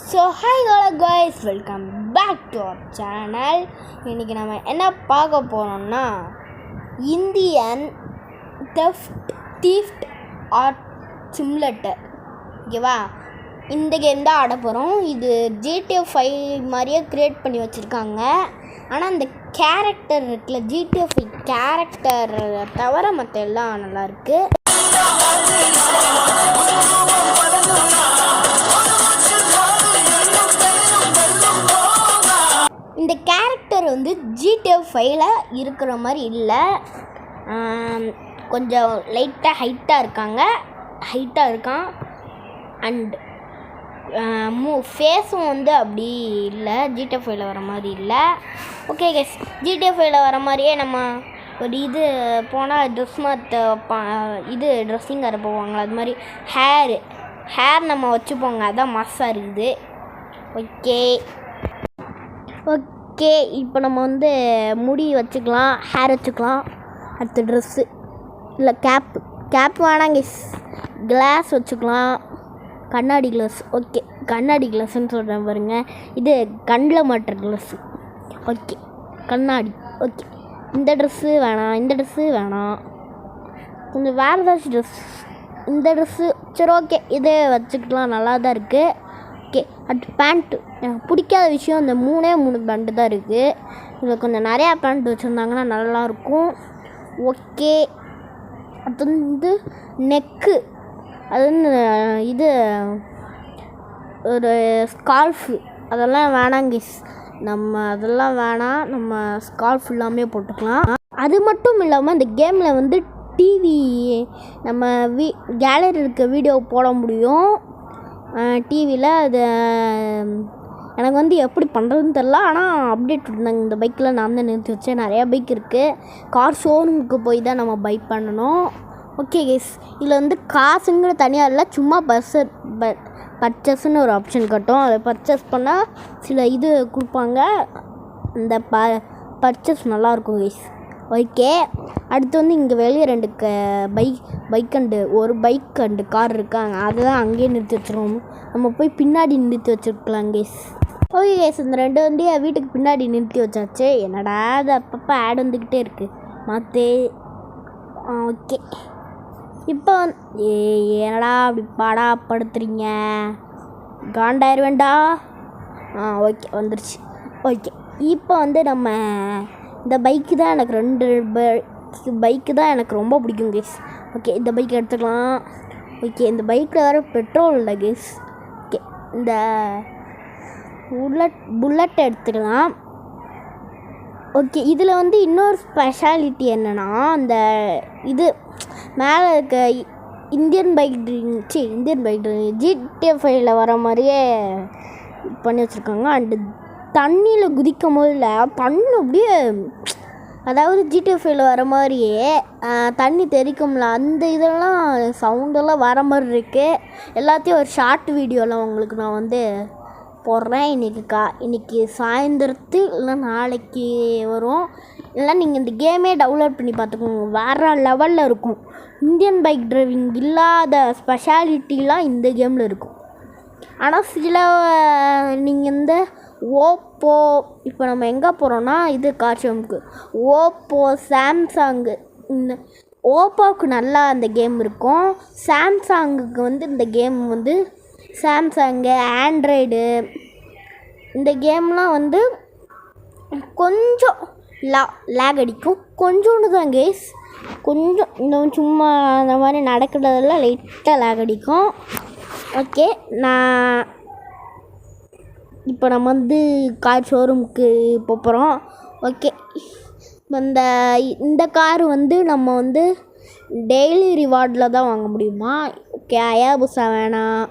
So hi hello guys, welcome back to our channel. இன்றைக்கி நம்ம என்ன பார்க்க போகிறோம்னா இந்தியன் தீஃப்ட் ஆர்ட் சிமுலேட்டர். ஓகேவா, இந்த கேம் தான் ஆட போகிறோம். இது GTA 5 மாதிரியே க்ரியேட் பண்ணி வச்சுருக்காங்க. ஆனால் இந்த கேரக்டர் இருக்குல்ல, GTA 5 கேரக்டர் தவிர மற்ற எல்லாம் நல்லாயிருக்கு. இந்த கேரக்டர் வந்து GTA 5ல் இருக்கிற மாதிரி இல்லை, கொஞ்சம் லைட்டாக ஹைட்டாக இருக்கான். அண்ட் ஃபேஸும் வந்து அப்படி இல்லை, GTA 5ல் வர மாதிரி இல்லை. ஓகே கேஸ், GTA 5ல் வர மாதிரியே நம்ம ஒரு இது போனால் ட்ரெஸ்ஸிங் வர போவாங்களா, அது மாதிரி ஹேர் நம்ம வச்சுப்போங்க, அதான் மாஸாக இருக்குது. ஓகே, இப்போ நம்ம வந்து முடி வச்சுக்கலாம், ஹேர் வச்சுக்கலாம். அடுத்த ட்ரெஸ்ஸு இல்லை கேப் வேணாங்க, கிளாஸ் வச்சுக்கலாம், கண்ணாடி கிளாஸ். ஓகே, கண்ணாடி கிளாஸ்ன்னு சொல்கிறேன் பாருங்க, இது கண்ணில் மாட்டுற கிளாஸு. ஓகே, கண்ணாடி. ஓகே, இந்த ட்ரெஸ்ஸு வேணாம், கொஞ்சம் வேறு ஏதாச்சும் ட்ரெஸ். இந்த ட்ரெஸ்ஸு சரி, ஓகே, இதே வச்சுக்கலாம், நல்லா தான் இருக்குது. ஓகே, அடுத்து பேண்ட்டு. எனக்கு பிடிக்காத விஷயம் இந்த 3 பேண்ட்டு தான் இருக்குது. இதில் கொஞ்சம் நிறையா பேண்ட் வச்சுருந்தாங்கன்னா நல்லாயிருக்கும். ஓகே, அது வந்து நெக்கு, அது வந்து இது ஒரு ஸ்கார்ஃபு, அதெல்லாம் வேணாங்க, அதெல்லாம் வேணாம். நம்ம ஸ்கார்ஃப் எல்லாமே போட்டுக்கலாம். அது மட்டும் இல்லாமல் இந்த கேமில் வந்து டிவி, நம்ம கேலரி இருக்க வீடியோ போட முடியும் டிவியில். அது எனக்கு வந்து எப்படி பண்ணுறதுன்னு தெரில, ஆனால் அப்டேட் இருந்தாங்க. இந்த பைக்கில் நான் தான் நிறுத்தி வச்சேன். நிறையா பைக் இருக்குது. கார் ஷோரூமுக்கு போய் தான் நம்ம பை பண்ணணும். ஓகே கேஸ், இதில் வந்து காசுங்கிற தனியாக இல்லை, சும்மா பர்ச்சேஸ்ன்னு ஒரு ஆப்ஷன் கட்டும். அதை பர்ச்சேஸ் பண்ணால் சில இது கொடுப்பாங்க. இந்த பர்ச்சேஸ் நல்லாயிருக்கும் கேஸ். ஓகே, அடுத்து வந்து இங்கே வெளியே 2 பைக் அண்டு கார் இருக்காங்க. அதுதான் அங்கேயே நிறுத்தி வச்சுருவோம். நம்ம போய் பின்னாடி நிறுத்தி வச்சுருக்கலாம் கேஸ். ஓகே கேஸ், இந்த 2 வண்டியை வீட்டுக்கு பின்னாடி நிறுத்தி வச்சாச்சு. என்னடா அது அப்பப்போ ஆட் வந்துக்கிட்டே இருக்குது, மாற்றே. ஓகே, இப்போ என்னடா அப்படி படுத்துறீங்க, காண்டாயிருவேண்டா. ஓகே, வந்துருச்சு. ஓகே, இப்போ வந்து நம்ம இந்த பைக்கு தான் எனக்கு 2 பைக்கு தான் எனக்கு ரொம்ப பிடிக்கும் கேஸ். ஓகே, இந்த பைக் எடுத்துக்கலாம். ஓகே, இந்த பைக்கில் வேறு பெட்ரோல் இல்லை கேஸ். ஓகே, இந்த புல்லட் எடுத்துக்கலாம். ஓகே, இதில் வந்து இன்னொரு ஸ்பெஷாலிட்டி என்னென்னா, அந்த இது மேலே இருக்க இந்தியன் பைக் GTA 5ல் வர மாதிரியே பண்ணி வச்சுருக்காங்க. அண்டு தண்ணியில் குதிக்கும் போதில் தண்ணி அப்படியே, அதாவது GTA 5ல் வர மாதிரியே தண்ணி தெரிக்கும்ல, அந்த இதெல்லாம் சவுண்டெல்லாம் வர மாதிரி இருக்குது. எல்லாத்தையும் ஒரு ஷார்ட் வீடியோவில் உங்களுக்கு நான் வந்து போடுறேன். இன்றைக்கி சாயந்தரத்து இல்லை நாளைக்கு வரும். இல்லை நீங்கள் இந்த கேமே டவுன்லோட் பண்ணி பார்த்துக்கோங்க, வேறு லெவலில் இருக்கும். இந்தியன் பைக் டிரைவிங் இல்லாத ஸ்பெஷாலிட்டிலாம் இந்த கேமில் இருக்கும். ஆனால் சில நீங்கள் இந்த ஓப்போ, இப்போ நம்ம எங்கே போகிறோன்னா இது காட்சியமுக்கு ஓப்போ, சாம்சங்கு, இந்த ஓப்போவுக்கு நல்லா அந்த கேம் இருக்கும். சாம்சங்குக்கு வந்து இந்த கேம் வந்து சாம்சங்கு, ஆண்ட்ராய்டு, இந்த கேம்லாம் வந்து கொஞ்சம் லேக் அடிக்கும். கொஞ்சோண்டு தான் கேஸ், கொஞ்சம் இந்த சும்மா அந்த மாதிரி நடக்கிறதெல்லாம் லைட்டாக லேக் அடிக்கும். ஓகே, இப்போ நம்ம வந்து கார் ஷோரூமுக்கு போகிறோம். ஓகே, இந்த கார் வந்து நம்ம வந்து டெய்லி ரிவார்டில் தான் வாங்க முடியுமா? ஓகே, அயாபுசா வேணாம்,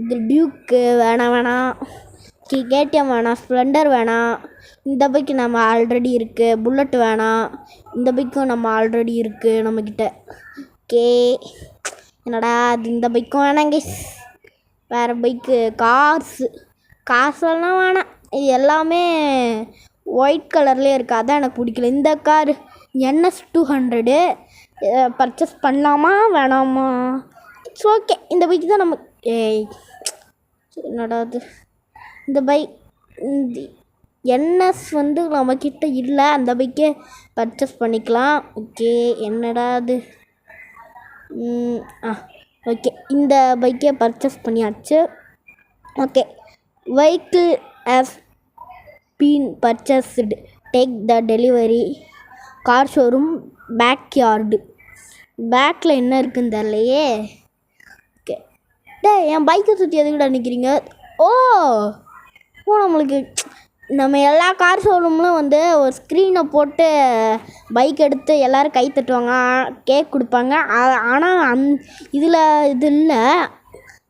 இது டியூக்கு வேணாம், KTM வேணாம், ஸ்ப்ளெண்டர் வேணாம். இந்த பைக்கு நம்ம ஆல்ரெடி இருக்குது. புல்லட் வேணாம், இந்த பைக்கும் நம்ம ஆல்ரெடி இருக்குது நம்மக்கிட்ட. ஓகே, என்னடா அது, இந்த பைக்கும் வேணாங்க. வேறு பைக்கு காசெல்லாம் வேணாம். இது எல்லாமே ஒயிட் கலர்லேயே இருக்குது, அதான் எனக்கு பிடிக்கல. இந்த கார் NS 200 பர்ச்சேஸ் பண்ணலாமா வேணாமா? இட்ஸ் ஓகே, இந்த பைக்கு தான் நம்ம என்னடா அது இந்த பைக் இந்த என்எஸ் வந்து நம்மக்கிட்ட இல்லை, அந்த பைக்கே பர்ச்சேஸ் பண்ணிக்கலாம். ஓகே என்னடா அது ஓகே இந்த பைக்கே பர்ச்சேஸ் பண்ணியாச்சு. Okay vehicle has been purchased, take the delivery, car showroom backyard. பேக்கில் என்ன இருக்குன்னு தெரியலையே. ஓகே என் பைக்கை சுற்றி எதுக்கிட்ட நிற்கிறீங்க? ஓ நம்மளுக்கு நம்ம எல்லா கார் ஷோரூம்லும் வந்து ஒரு ஸ்க்ரீனை போட்டு பைக் எடுத்து எல்லோரும் கை தட்டுவாங்க, கேக் கொடுப்பாங்க. ஆனால் இதில் இது இல்லை.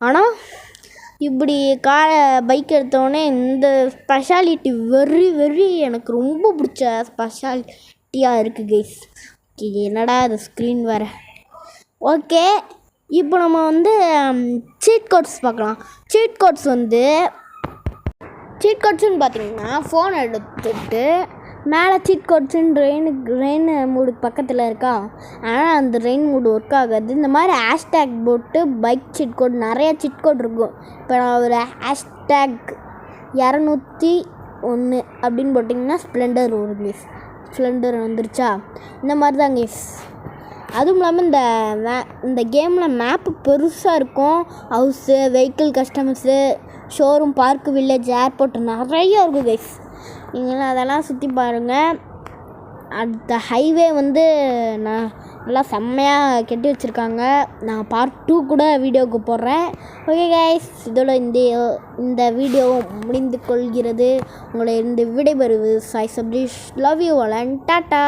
ஆனால் இப்படி பைக் எடுத்தோடனே இந்த ஸ்பெஷாலிட்டி வெரி எனக்கு ரொம்ப பிடிச்ச ஸ்பெஷாலிட்டியாக இருக்குது கைஸ். என்னடா அது ஸ்க்ரீன் வேறு. ஓகே இப்போ நம்ம வந்து சீட் கோட்ஸ் பார்க்கலாம். சீட் கோட்ஸ்ன்னு பார்த்தீங்கன்னா ஃபோன் எடுத்துகிட்டு மேலே சீட் கோட்ஸுன்னு ரெயின் மூடுக்கு பக்கத்தில் இருக்கா, ஆனால் அந்த ரெயின் மூடு ஒர்க் ஆகாது. இந்த மாதிரி ஹேஷ்டேக் போட்டு பைக் சீட் கோட் நிறைய சீட் கோட் இருக்கும். இப்போ நான் ஒரு ஹேஷ்டேக் 201 அப்படின்னு போட்டிங்கன்னா ஸ்ப்ளெண்டர் வரும் ப்ளீஸ். ஸ்ப்ளெண்டர் வந்துருச்சா? இந்த மாதிரி தான் கேஸ். அதுவும் இல்லாமல் இந்த கேமில் மேப்பு பெருசாக இருக்கும். House, vehicle customers, showroom, park, village, airport நிறையா இருக்கும் கைஸ். நீங்களும் அதெல்லாம் சுற்றி பாருங்கள். அந்த ஹைவே வந்து நான் நல்லா செம்மையாக கட்டி வச்சுருக்காங்க. நான் பார்ட் 2 கூட வீடியோவுக்கு போடுறேன். ஓகே கைஸ், இதோட இந்த வீடியோ முடிந்து கொள்கிறது. உங்களை இருந்து விடைபெறுவது Sai Sabreesh. Love you all and tata.